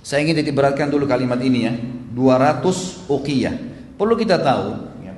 Saya ingin ditiberatkan dulu kalimat ini ya, 200 uqiyah. Perlu kita tahu, ya,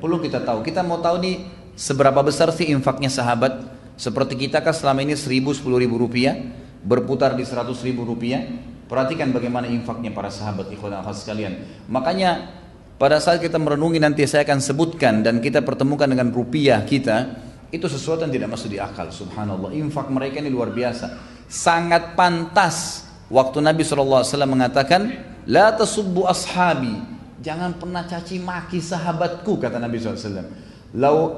kita mau tahu nih seberapa besar sih infaknya sahabat. Seperti kita kan selama ini 1000, 10.000 rupiah, berputar di 100.000 rupiah. Perhatikan bagaimana infaknya para sahabat, ikhwan dan akhwat sekalian. Makanya pada saat kita merenungi nanti saya akan sebutkan dan kita pertemukan dengan rupiah kita, itu sesuatu yang tidak masuk di akal. Subhanallah, infak mereka ini luar biasa. Sangat pantas waktu Nabi SAW mengatakan, la tasubbu ashabi, jangan pernah caci maki sahabatku, kata Nabi SAW. Lau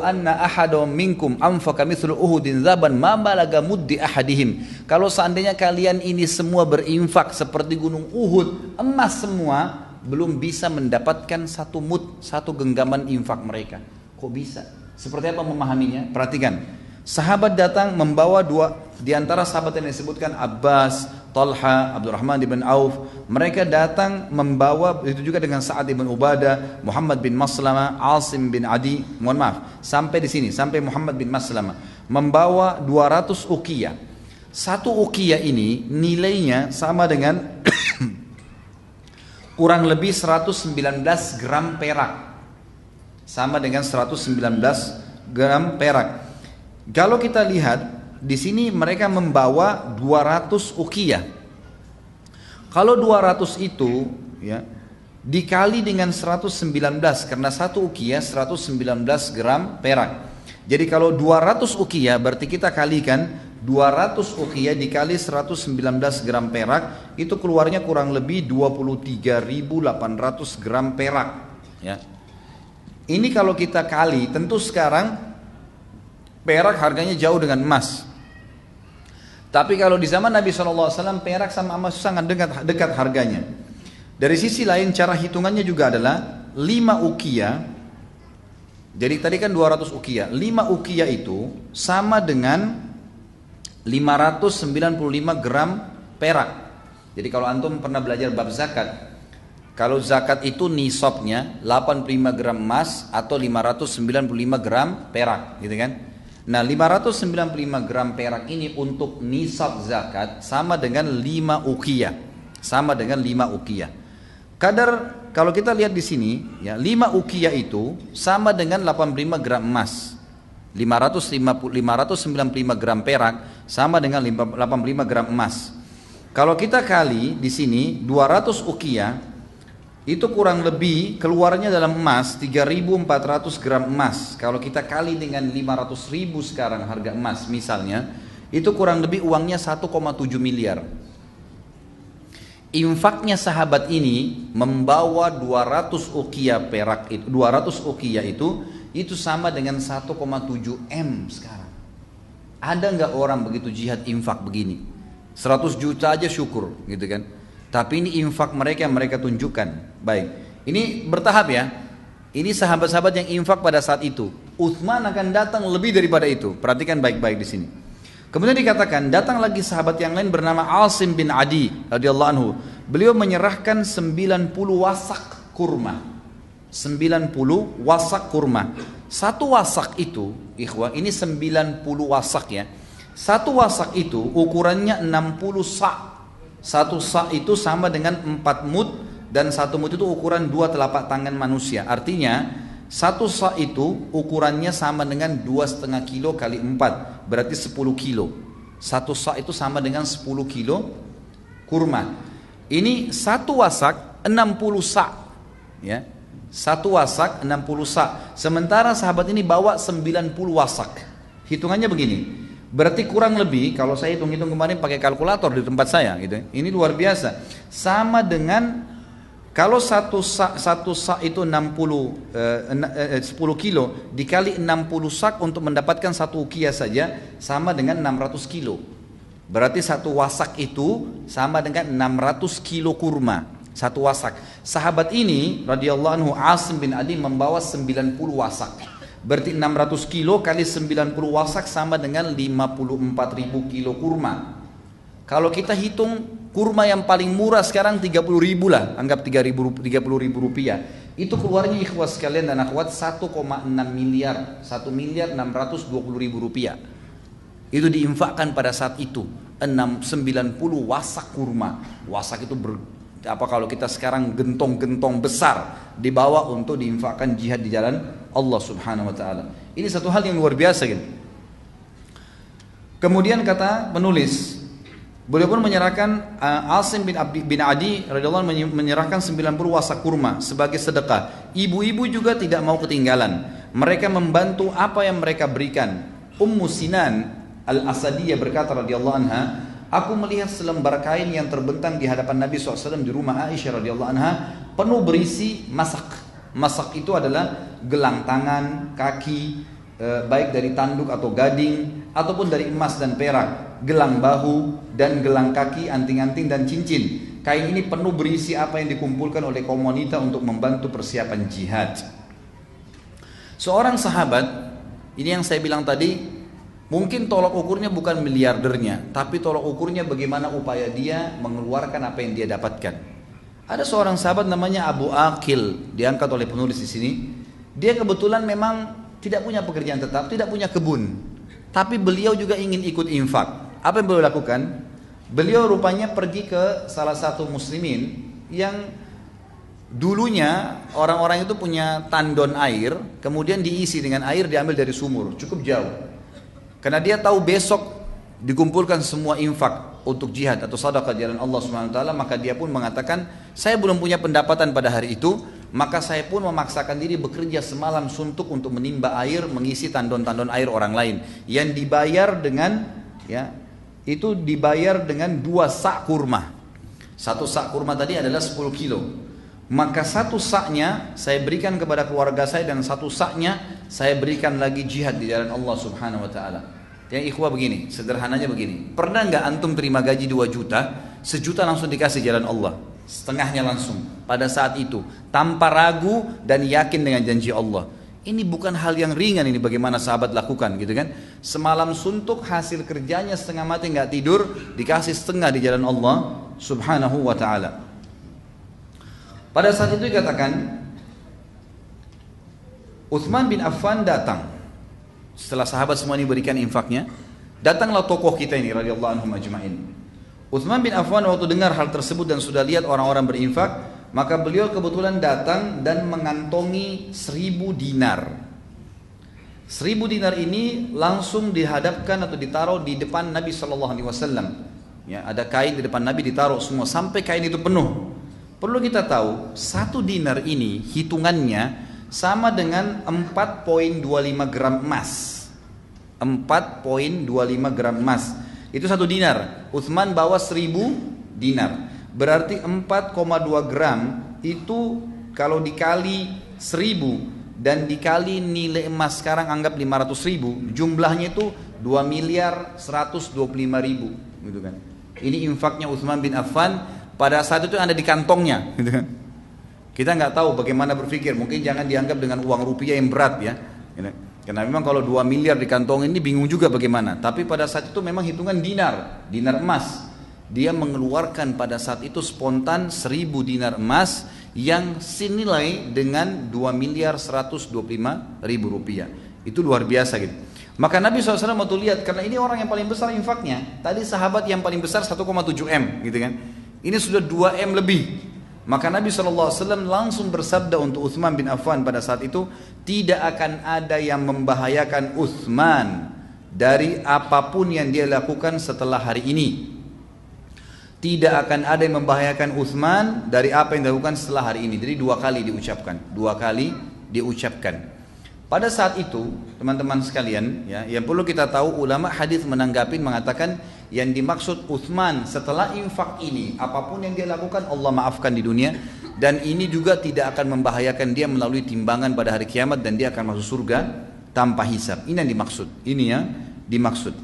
anna ahadum minkum anfaqa mithlu uhudin zaban ma balaga muddi ahadihim. Kalau seandainya kalian ini semua berinfak seperti gunung Uhud, emas semua, belum bisa mendapatkan satu mud, satu genggaman infak mereka. Kok bisa? Seperti apa memahaminya? Perhatikan. Sahabat datang membawa dua di antara sahabat yang disebutkan Abbas, Talha, Abdurrahman bin Auf. Mereka datang membawa, itu juga dengan Sa'ad bin Ubadah, Muhammad bin Maslamah, Asim bin Adi. Mohon maaf, sampai di sini, sampai Muhammad bin Maslamah membawa 200 uqiyah. Satu uqiyah ini nilainya sama dengan kurang lebih 119 gram perak. Sama dengan 119 gram perak. Kalau kita lihat di sini mereka membawa 200 uqiyah. Kalau 200 itu ya dikali dengan 119, karena satu uqiyah 119 gram perak. Jadi kalau 200 uqiyah berarti kita kalikan 200 uqiyah dikali 119 gram perak, itu keluarnya kurang lebih 23.800 gram perak ya. Ini kalau kita kali, tentu sekarang perak harganya jauh dengan emas. Tapi kalau di zaman Nabi SAW perak sama emas sangat dekat harganya. Dari sisi lain cara hitungannya juga adalah 5 uqiyah. Jadi tadi kan 200 uqiyah. 5 uqiyah itu sama dengan 595 gram perak. Jadi kalau antum pernah belajar bab zakat, kalau zakat itu nisabnya 85 gram emas atau 595 gram perak, gitu kan? Nah 595 gram perak ini untuk nisab zakat sama dengan 5 uqiyah. Sama dengan 5 uqiyah. Kadar kalau kita lihat di sini ya, 5 uqiyah itu sama dengan 85 gram emas. 595 gram perak sama dengan 85 gram emas. Kalau kita kali di sini 200 uqiyah itu kurang lebih keluarnya dalam emas 3.400 gram emas. Kalau kita kali dengan 500.000 sekarang harga emas misalnya, itu kurang lebih uangnya 1,7 miliar. Infaknya sahabat ini membawa 200 uqiyah perak itu, 200 uqiyah itu sama dengan 1,7 M sekarang. Ada nggak orang begitu jihad infak begini? 100 juta aja syukur, gitu kan? Tapi ini infak mereka yang mereka tunjukkan. Baik, ini bertahap ya. Ini sahabat-sahabat yang infak pada saat itu. Uthman akan datang lebih daripada itu. Perhatikan baik-baik di sini. Kemudian dikatakan datang lagi sahabat yang lain bernama Asim bin Adi radhiyallahu anhu. Beliau menyerahkan 90 wasak kurma. 90 wasak kurma. Satu wasak itu, ikhwah, ini 90 wasak ya. Satu wasak itu ukurannya 60 sa'. Satu sa' itu sama dengan 4 mud, dan satu mud itu ukuran 2 telapak tangan manusia. Artinya satu sa' itu ukurannya sama dengan 2,5 kilo kali 4, berarti 10 kilo. Satu sa' itu sama dengan 10 kilo kurma. Ini satu wasak 60 sa', ya. Satu wasak 60 sa'. Sementara sahabat ini bawa 90 wasak. Hitungannya begini. Berarti kurang lebih kalau saya hitung-hitung kemarin pakai kalkulator di tempat saya gitu. Ini luar biasa. Sama dengan kalau satu sak itu 10 kilo dikali 60 sak untuk mendapatkan satu uqiyah saja sama dengan 600 kilo. Berarti satu wasak itu sama dengan 600 kilo kurma. Satu wasak. Sahabat ini radhiyallahu anhu Asim bin Adi membawa 90 wasak. Berarti 600 kilo kali 90 wasak sama dengan 54.000 kilo kurma. Kalau kita hitung kurma yang paling murah sekarang 30.000 lah, anggap 30.000 rupiah. Itu keluarnya ikhwah sekalian dan akhwat 1,6 miliar, 1.620.000 rupiah. Itu diinfakkan pada saat itu. 90 wasak kurma. Wasak itu kalau kita sekarang gentong-gentong besar dibawa untuk diinfakkan jihad di jalan Allah Subhanahu wa taala. Ini satu hal yang luar biasa gitu. Kemudian kata penulis, beliau pun menyerahkan Asim bin Adi radhiyallahu anhu menyerahkan 90 wasak kurma sebagai sedekah. Ibu-ibu juga tidak mau ketinggalan. Mereka membantu apa yang mereka berikan. Ummu Sinan Al-Asadiyah berkata radhiyallahu anha, aku melihat selembar kain yang terbentang di hadapan Nabi SAW di rumah Aisyah radhiyallahu anha, penuh berisi masak. Masak itu adalah gelang tangan, kaki, baik dari tanduk atau gading, ataupun dari emas dan perak, gelang bahu dan gelang kaki, anting-anting dan cincin. Kain ini penuh berisi apa yang dikumpulkan oleh kaum wanita untuk membantu persiapan jihad. Seorang sahabat, ini yang saya bilang tadi, mungkin tolak ukurnya bukan miliardernya, tapi tolak ukurnya bagaimana upaya dia mengeluarkan apa yang dia dapatkan. Ada seorang sahabat namanya Abu Aqil, diangkat oleh penulis di sini. Dia kebetulan memang tidak punya pekerjaan tetap, tidak punya kebun, tapi beliau juga ingin ikut infak. Apa yang beliau lakukan? Beliau rupanya pergi ke salah satu muslimin yang dulunya orang-orang itu punya tandon air, kemudian diisi dengan air diambil dari sumur, cukup jauh. Karena dia tahu besok dikumpulkan semua infak untuk jihad atau sedekah jalan Allah Subhanahu wa taala, maka dia pun mengatakan, saya belum punya pendapatan pada hari itu, maka saya pun memaksakan diri bekerja semalam suntuk untuk menimba air, mengisi tandon-tandon air orang lain yang dibayar dengan itu dibayar dengan 2 sak kurma. 1 sak kurma tadi adalah 10 kilo. Maka 1 saknya saya berikan kepada keluarga saya dan 1 saknya saya berikan lagi jihad di jalan Allah Subhanahu wa taala. Yang ikhwah begini, sederhananya begini. Pernah enggak antum terima gaji 2 juta, 1 juta langsung dikasih jalan Allah? Setengahnya langsung pada saat itu, tanpa ragu dan yakin dengan janji Allah. Ini bukan hal yang ringan, ini bagaimana sahabat lakukan gitu kan. Semalam suntuk, hasil kerjanya setengah mati nggak tidur, dikasih setengah di jalan Allah Subhanahu wa taala. Pada saat itu dikatakan Utsman bin Affan datang. Setelah sahabat semua ini berikan infaknya, datanglah tokoh kita ini radhiyallahu anhum ajma'in. Utsman bin Affan waktu dengar hal tersebut dan sudah lihat orang-orang berinfak, maka beliau kebetulan datang dan mengantongi 1000 dinar. 1000 dinar ini langsung dihadapkan atau ditaruh di depan Nabi SAW. Ya, ada kain di depan Nabi ditaruh semua sampai kain itu penuh. Perlu kita tahu, 1 dinar ini hitungannya sama dengan 4,25 gram emas. 4,25 gram emas. Itu 1 dinar. Utsman bawa 1000 dinar. Berarti 4,2 gram itu kalau dikali 1000 dan dikali nilai emas sekarang anggap 500.000, jumlahnya itu 2.125.000 gitu kan. Ini infaknya Utsman bin Affan pada saat itu ada di kantongnya gitu kan. Kita nggak tahu bagaimana berpikir, mungkin jangan dianggap dengan uang rupiah yang berat ya. Karena memang kalau 2 miliar di kantong ini bingung juga bagaimana. Tapi pada saat itu memang hitungan dinar emas. Dia mengeluarkan pada saat itu spontan 1000 dinar emas yang senilai dengan 2.125.000 rupiah. Itu luar biasa gitu. Maka Nabi SAW waktu lihat, karena ini orang yang paling besar infaknya. Tadi sahabat yang paling besar 1,7 M gitu kan. Ini sudah 2 M lebih. Maka Nabi SAW langsung bersabda untuk Utsman bin Affan pada saat itu, tidak akan ada yang membahayakan Utsman dari apapun yang dia lakukan setelah hari ini. Tidak akan ada yang membahayakan Utsman dari apa yang dilakukan setelah hari ini. Jadi 2 kali diucapkan, 2 kali diucapkan. Pada saat itu, teman-teman sekalian, ya, yang perlu kita tahu, ulama hadis menanggapi mengatakan yang dimaksud Utsman setelah infak ini, apapun yang dia lakukan Allah maafkan di dunia, dan ini juga tidak akan membahayakan dia melalui timbangan pada hari kiamat dan dia akan masuk surga tanpa hisab. Ini yang dimaksud. Ini yang dimaksud.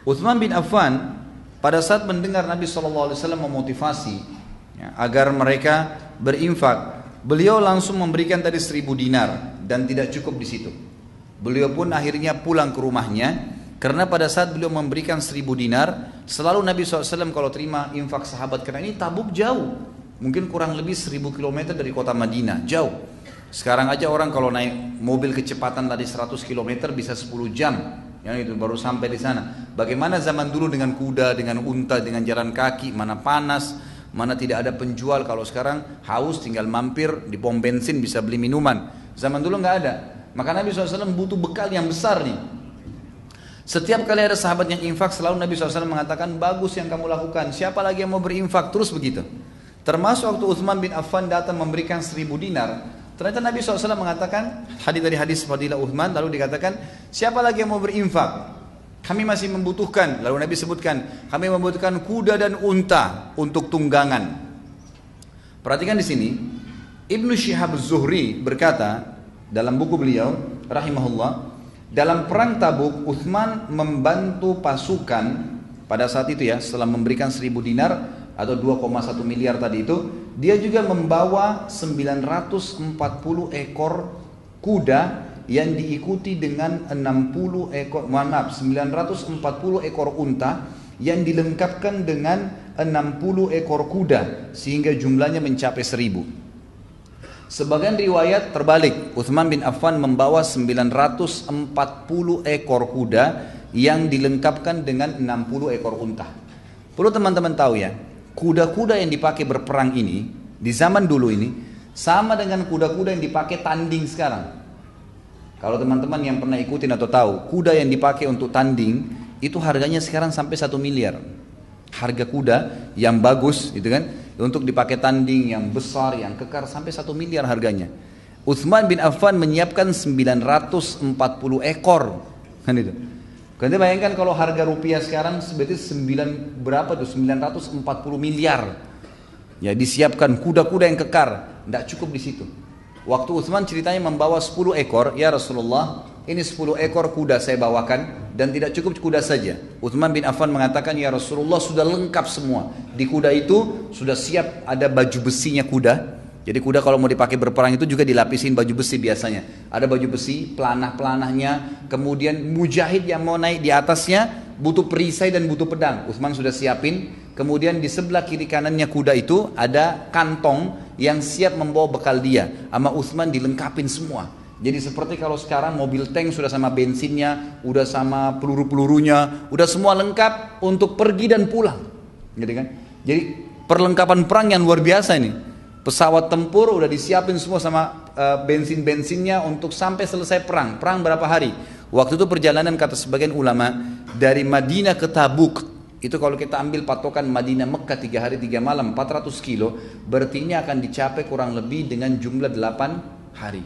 Utsman bin Affan pada saat mendengar Nabi SAW memotivasi ya, agar mereka berinfak, beliau langsung memberikan tadi 1000 dinar dan tidak cukup di situ. Beliau pun akhirnya pulang ke rumahnya. Karena pada saat beliau memberikan 1000 dinar, selalu Nabi SAW kalau terima infak sahabat, karena ini Tabuk jauh, mungkin kurang lebih 1000 km dari kota Madinah, jauh. Sekarang aja orang kalau naik mobil kecepatan tadi 100 km bisa 10 jam, yang itu baru sampai di sana. bagaimana zaman dulu dengan kuda, dengan unta, dengan jalan kaki, mana panas, mana tidak ada penjual. Kalau sekarang haus tinggal mampir di pom bensin bisa beli minuman. Zaman dulu nggak ada. Maka Nabi SAW butuh bekal yang besar nih. Setiap kali ada sahabat yang infak, selalu Nabi SAW mengatakan, bagus yang kamu lakukan, siapa lagi yang mau berinfak? Terus begitu. Termasuk waktu Utsman bin Affan datang memberikan 1000 dinar, ternyata Nabi SAW mengatakan, dari hadis Fadilah Utsman, lalu dikatakan, siapa lagi yang mau berinfak? Kami masih membutuhkan. Lalu Nabi sebutkan, kami membutuhkan kuda dan unta untuk tunggangan. Perhatikan di sini, Ibnu Syihab Az-Zuhri berkata dalam buku beliau, rahimahullah, dalam perang Tabuk, Utsman membantu pasukan pada saat itu ya, setelah memberikan 1000 dinar atau 2,1 miliar tadi itu, dia juga membawa 940 ekor kuda yang diikuti dengan 940 ekor unta yang dilengkapkan dengan 60 ekor kuda sehingga jumlahnya mencapai 1000. Sebagian riwayat terbalik, Utsman bin Affan membawa 940 ekor kuda yang dilengkapkan dengan 60 ekor unta. Perlu teman-teman tahu ya, kuda-kuda yang dipakai berperang ini di zaman dulu ini sama dengan kuda-kuda yang dipakai tanding sekarang. Kalau teman-teman yang pernah ikutin atau tahu, kuda yang dipakai untuk tanding itu harganya sekarang sampai 1 miliar. Harga kuda yang bagus gitu kan, untuk dipakai tanding yang besar, yang kekar, sampai 1 miliar harganya. Utsman bin Affan menyiapkan 940 ekor, kan itu. Kalian bayangkan kalau harga rupiah sekarang berarti 940 miliar. Ya, disiapkan kuda-kuda yang kekar, tidak cukup di situ. Waktu Utsman ceritanya membawa 10 ekor, ya Rasulullah, ini 10 ekor kuda saya bawakan dan tidak cukup kuda saja. Utsman bin Affan mengatakan, ya Rasulullah, sudah lengkap semua. Di kuda itu sudah siap ada baju besinya kuda. Jadi kuda kalau mau dipakai berperang itu juga dilapisin baju besi biasanya. Ada baju besi, pelanah-pelanahnya, kemudian mujahid yang mau naik di atasnya butuh perisai dan butuh pedang. Utsman sudah siapin. Kemudian di sebelah kiri kanannya kuda itu ada kantong yang siap membawa bekal dia. Sama Utsman dilengkapin semua. Jadi seperti kalau sekarang mobil tank sudah sama bensinnya, udah sama peluru-pelurunya, udah semua lengkap untuk pergi dan pulang. Gitu kan? Jadi perlengkapan perang yang luar biasa ini. Pesawat tempur udah disiapin semua sama bensin-bensinnya untuk sampai selesai perang. Perang berapa hari? Waktu itu perjalanan kata sebagian ulama dari Madinah ke Tabuk. Itu kalau kita ambil patokan Madinah Mekah 3 hari 3 malam 400 kilo, berarti ini akan dicapai kurang lebih dengan jumlah 8 hari.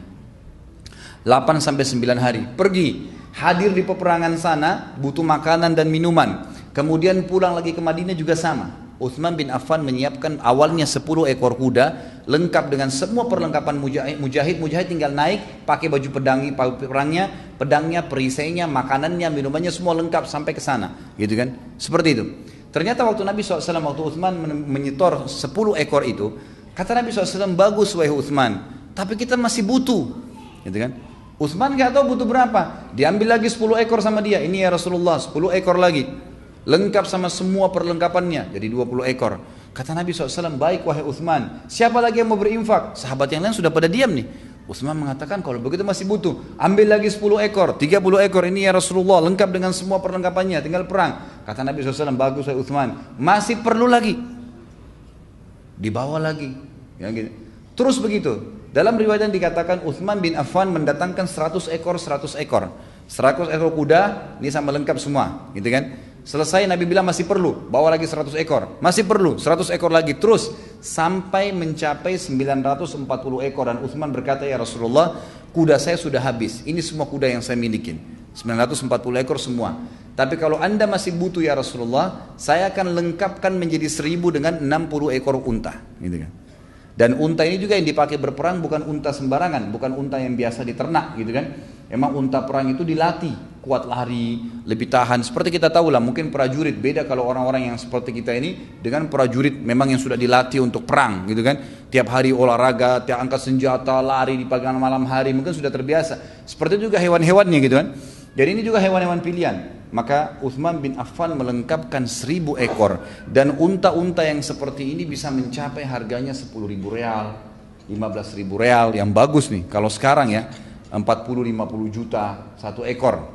8 sampai 9 hari. Pergi, hadir di peperangan sana, butuh makanan dan minuman. Kemudian pulang lagi ke Madinah juga sama. Utsman bin Affan menyiapkan awalnya 10 ekor kuda lengkap dengan semua perlengkapan mujahid tinggal naik pakai baju pedangnya, perisainya, makanannya, minumannya semua lengkap sampai ke sana, gitu kan? Seperti itu. Ternyata waktu Nabi SAW, waktu Utsman menyetor 10 ekor itu, kata Nabi SAW, bagus wahai Utsman, tapi kita masih butuh, gitu kan? Utsman nggak tahu butuh berapa, diambil lagi 10 ekor sama dia, ini ya Rasulullah 10 ekor lagi. Lengkap sama semua perlengkapannya, jadi 20 ekor. Kata Nabi SAW, baik wahai Utsman, siapa lagi yang mau berinfak? Sahabat yang lain sudah pada diam nih. Utsman mengatakan, kalau begitu masih butuh, ambil lagi 10 ekor, 30 ekor, ini ya Rasulullah, lengkap dengan semua perlengkapannya, tinggal perang. Kata Nabi SAW, bagus wahai Utsman, masih perlu lagi, dibawa lagi, ya, gitu. Terus begitu. Dalam riwayat yang dikatakan Utsman bin Affan mendatangkan 100 ekor kuda, ini sama lengkap semua, gitu kan? Selesai Nabi bilang masih perlu, bawa lagi 100 ekor, masih perlu 100 ekor lagi, terus sampai mencapai 940 ekor. Dan Utsman berkata, ya Rasulullah, kuda saya sudah habis, ini semua kuda yang saya milikin, 940 ekor semua. Tapi kalau anda masih butuh ya Rasulullah, saya akan lengkapkan menjadi 1000 dengan 60 ekor unta, gitu kan. Dan unta ini juga yang dipakai berperang bukan unta sembarangan, bukan unta yang biasa diternak, gitu kan. Emang unta perang itu dilatih, kuat lari, lebih tahan. Seperti kita tahu lah, mungkin prajurit beda kalau orang-orang yang seperti kita ini dengan prajurit memang yang sudah dilatih untuk perang, gitu kan. Tiap hari olahraga, tiap angkat senjata, lari di pagi malam hari, mungkin sudah terbiasa. Seperti juga hewan-hewannya, gitu kan. Jadi ini juga hewan-hewan pilihan. Maka Utsman bin Affan melengkapkan 1000 ekor, dan unta-unta yang seperti ini bisa mencapai harganya 10.000 real, 15.000 real, yang bagus nih. Kalau sekarang ya 40-50 juta satu ekor.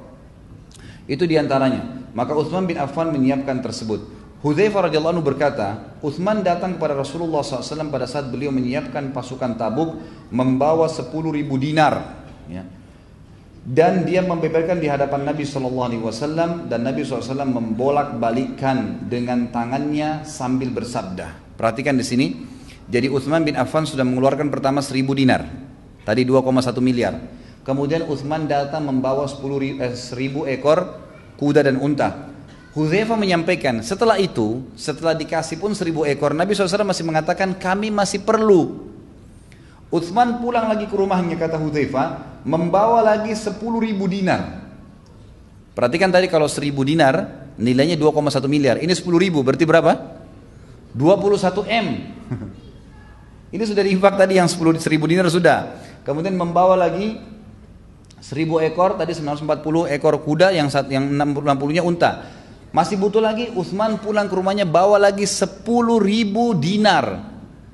Itu diantaranya. Maka Utsman bin Affan menyiapkan tersebut. Hudzaifah radhiyallahu anhu berkata, Utsman datang kepada Rasulullah SAW pada saat beliau menyiapkan pasukan Tabuk membawa 10.000 dinar. Ya. Dan dia membeberkan di hadapan Nabi SAW dan Nabi SAW membolak-balikkan dengan tangannya sambil bersabda. Perhatikan di sini. Jadi Utsman bin Affan sudah mengeluarkan pertama 1.000 dinar. Tadi 2,1 miliar. Kemudian Utsman datang membawa 1.000 ekor kuda dan unta. Hudzaifah menyampaikan, setelah itu, setelah dikasih pun 1.000 ekor, Nabi SAW masih mengatakan kami masih perlu. Utsman pulang lagi ke rumahnya, kata Hudzaifah, membawa lagi 10.000 dinar. Perhatikan tadi kalau 1.000 dinar nilainya 2,1 miliar. Ini 10.000 berarti berapa? 21 M. Ini sudah diinfak tadi yang 1.000 dinar sudah. Kemudian membawa lagi 1.000 ekor, tadi 940 ekor kuda, yang 60-nya unta. Masih butuh lagi, Utsman pulang ke rumahnya bawa lagi 10.000 dinar.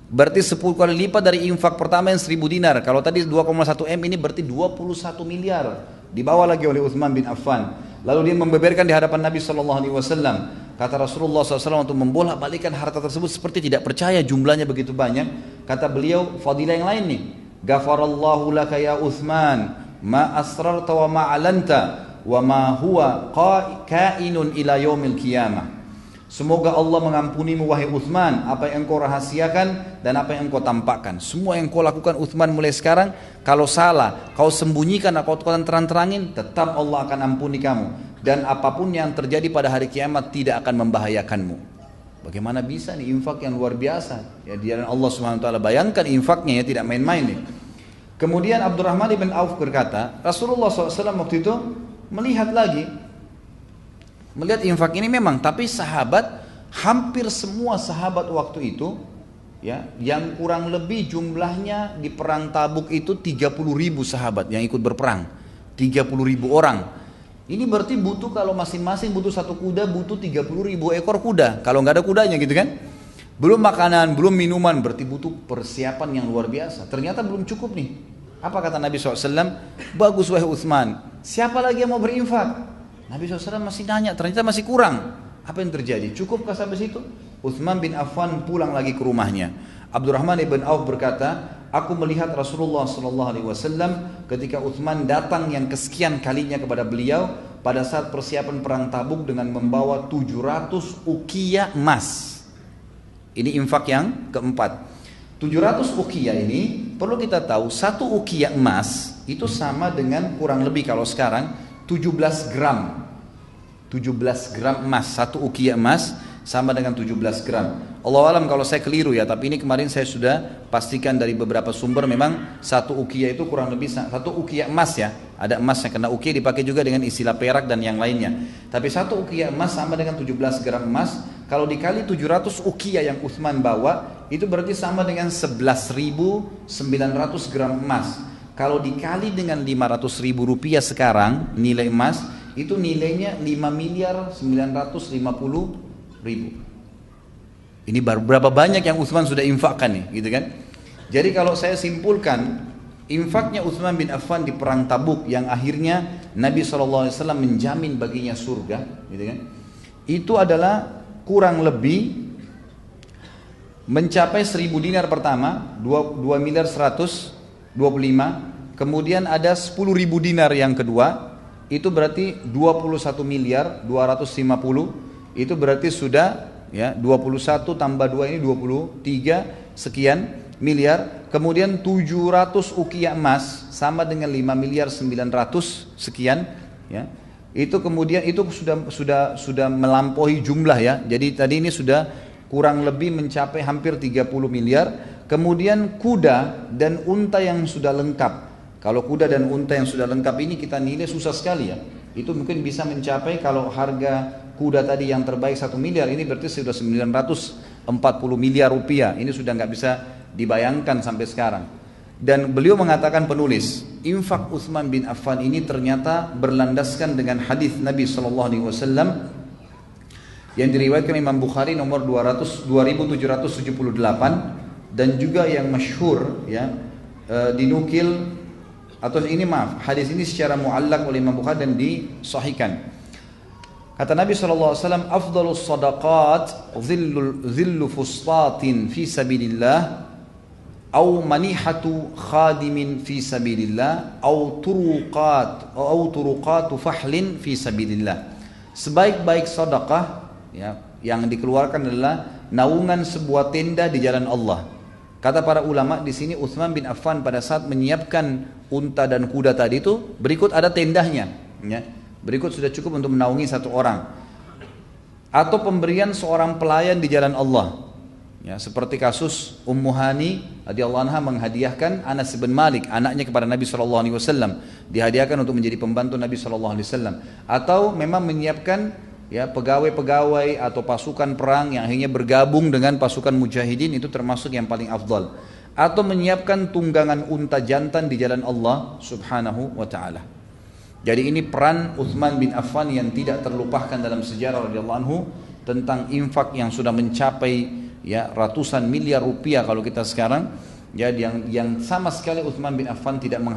Berarti 10 kali lipat dari infak pertama yang 1.000 dinar. Kalau tadi 2,1 M ini berarti 21 miliar. Dibawa lagi oleh Utsman bin Affan. Lalu dia membeberkan di hadapan Nabi SAW. Kata Rasulullah SAW untuk membolak-balikan harta tersebut seperti tidak percaya jumlahnya begitu banyak. Kata beliau, fadilah yang lain nih. Ghafarallahu laka ya Utsman, ma asrarta wa ma alanta, wa ma huwa kainun ila yaumil qiyamah. Semoga Allah mengampunimu wahai Utsman, apa yang engkau rahasiakan dan apa yang engkau tampakkan. Semua yang kau lakukan Utsman mulai sekarang, kalau salah kau sembunyikan atau kau terang-terangin, tetap Allah akan ampuni kamu. Dan apapun yang terjadi pada hari kiamat tidak akan membahayakanmu. Bagaimana bisa nih infak yang luar biasa? Ya di jalan Allah Subhanahu wa taala, bayangkan infaknya ya, tidak main-main nih. Kemudian Abdurrahman bin Auf berkata, Rasulullah SAW waktu itu melihat infak ini memang, tapi sahabat, hampir semua sahabat waktu itu ya, yang kurang lebih jumlahnya di perang Tabuk itu 30.000 sahabat yang ikut berperang, 30.000 orang. Ini berarti butuh, kalau masing-masing butuh satu kuda, butuh 30.000 ekor kuda, kalau nggak ada kudanya gitu kan. Belum makanan, belum minuman, berarti butuh persiapan yang luar biasa. Ternyata belum cukup nih. Apa kata Nabi SAW? Bagus wahai Utsman, siapa lagi yang mau berinfak? Nabi SAW masih nanya, ternyata masih kurang. Apa yang terjadi? Cukupkah sampai situ? Utsman bin Affan pulang lagi ke rumahnya. Abdurrahman bin Auf berkata, aku melihat Rasulullah SAW ketika Utsman datang yang kesekian kalinya kepada beliau pada saat persiapan perang Tabuk dengan membawa 700 ukiah emas. Ini infak yang keempat. 700 ukiah ini perlu kita tahu, satu ukiah emas itu sama dengan kurang lebih kalau sekarang 17 gram. 17 gram emas, satu ukiah emas sama dengan 17 gram. Allah alam kalau saya keliru ya, tapi ini kemarin saya sudah pastikan dari beberapa sumber, memang satu ukiah itu kurang lebih satu ukiah emas ya. Ada emasnya, karena ukiah dipakai juga dengan istilah perak dan yang lainnya. Tapi satu ukiah emas sama dengan 17 gram emas. Kalau dikali 700 ukiah yang Utsman bawa, itu berarti sama dengan 11.900 gram emas. Kalau dikali dengan 500.000 rupiah sekarang, nilai emas, itu nilainya 5.950.000. Ini berapa banyak yang Utsman sudah infakkan nih, gitu kan? Jadi kalau saya simpulkan, infaknya Utsman bin Affan di perang Tabuk yang akhirnya Nabi SAW menjamin baginya surga, gitu kan? Itu adalah kurang lebih mencapai 1.000 dinar pertama, 2 miliar 125, kemudian ada 10.000 dinar yang kedua, itu berarti 21 miliar 250, itu berarti sudah ya 21 tambah 2 ini 23 sekian miliar. Kemudian 700 ukiah emas sama dengan 5 miliar 900 sekian ya. Itu kemudian itu sudah melampaui jumlah ya. Jadi tadi ini sudah kurang lebih mencapai hampir 30 miliar. Kemudian kuda dan unta yang sudah lengkap. Kalau kuda dan unta yang sudah lengkap ini kita nilai susah sekali ya. Itu mungkin bisa mencapai, kalau harga kuda tadi yang terbaik 1 miliar, ini berarti sudah 940 miliar rupiah. Ini sudah nggak bisa dibayangkan sampai sekarang. Dan beliau mengatakan, penulis, infak Utsman bin Affan ini ternyata berlandaskan dengan hadis Nabi SAW yang diriwayatkan Imam Bukhari nomor 2778, dan juga yang masyhur ya, dinukil atau ini maaf, hadis ini secara muallak oleh Imam Bukhari dan disahihkan. Kata Nabi SAW, afdalus sadaqat zillu fustatin fi sabilillah, au manihatu khadimin fi sabilillah, au turuqatu fahlin fi sabilillah. Sebaik-baik sedekah ya, yang dikeluarkan adalah naungan sebuah tenda di jalan Allah. Kata para ulama di sini, Utsman bin Affan pada saat menyiapkan unta dan kuda tadi itu, berikut ada tendahnya ya. Berikut sudah cukup untuk menaungi satu orang. Atau pemberian seorang pelayan di jalan Allah ya, seperti kasus Ummu Hani radhiyallahu anha menghadiahkan Anas bin Malik, anaknya, kepada Nabi SAW. Dihadiahkan untuk menjadi pembantu Nabi SAW. Atau memang menyiapkan ya pegawai-pegawai atau pasukan perang yang akhirnya bergabung dengan pasukan mujahidin, itu termasuk yang paling afdal. Atau menyiapkan tunggangan unta jantan di jalan Allah Subhanahu wa ta'ala. Jadi ini peran Utsman bin Affan yang tidak terlupakan dalam sejarah radhiyallahu anhu, tentang infak yang sudah mencapai ya ratusan miliar rupiah kalau kita sekarang ya, yang sama sekali Utsman bin Affan tidak mengharapkan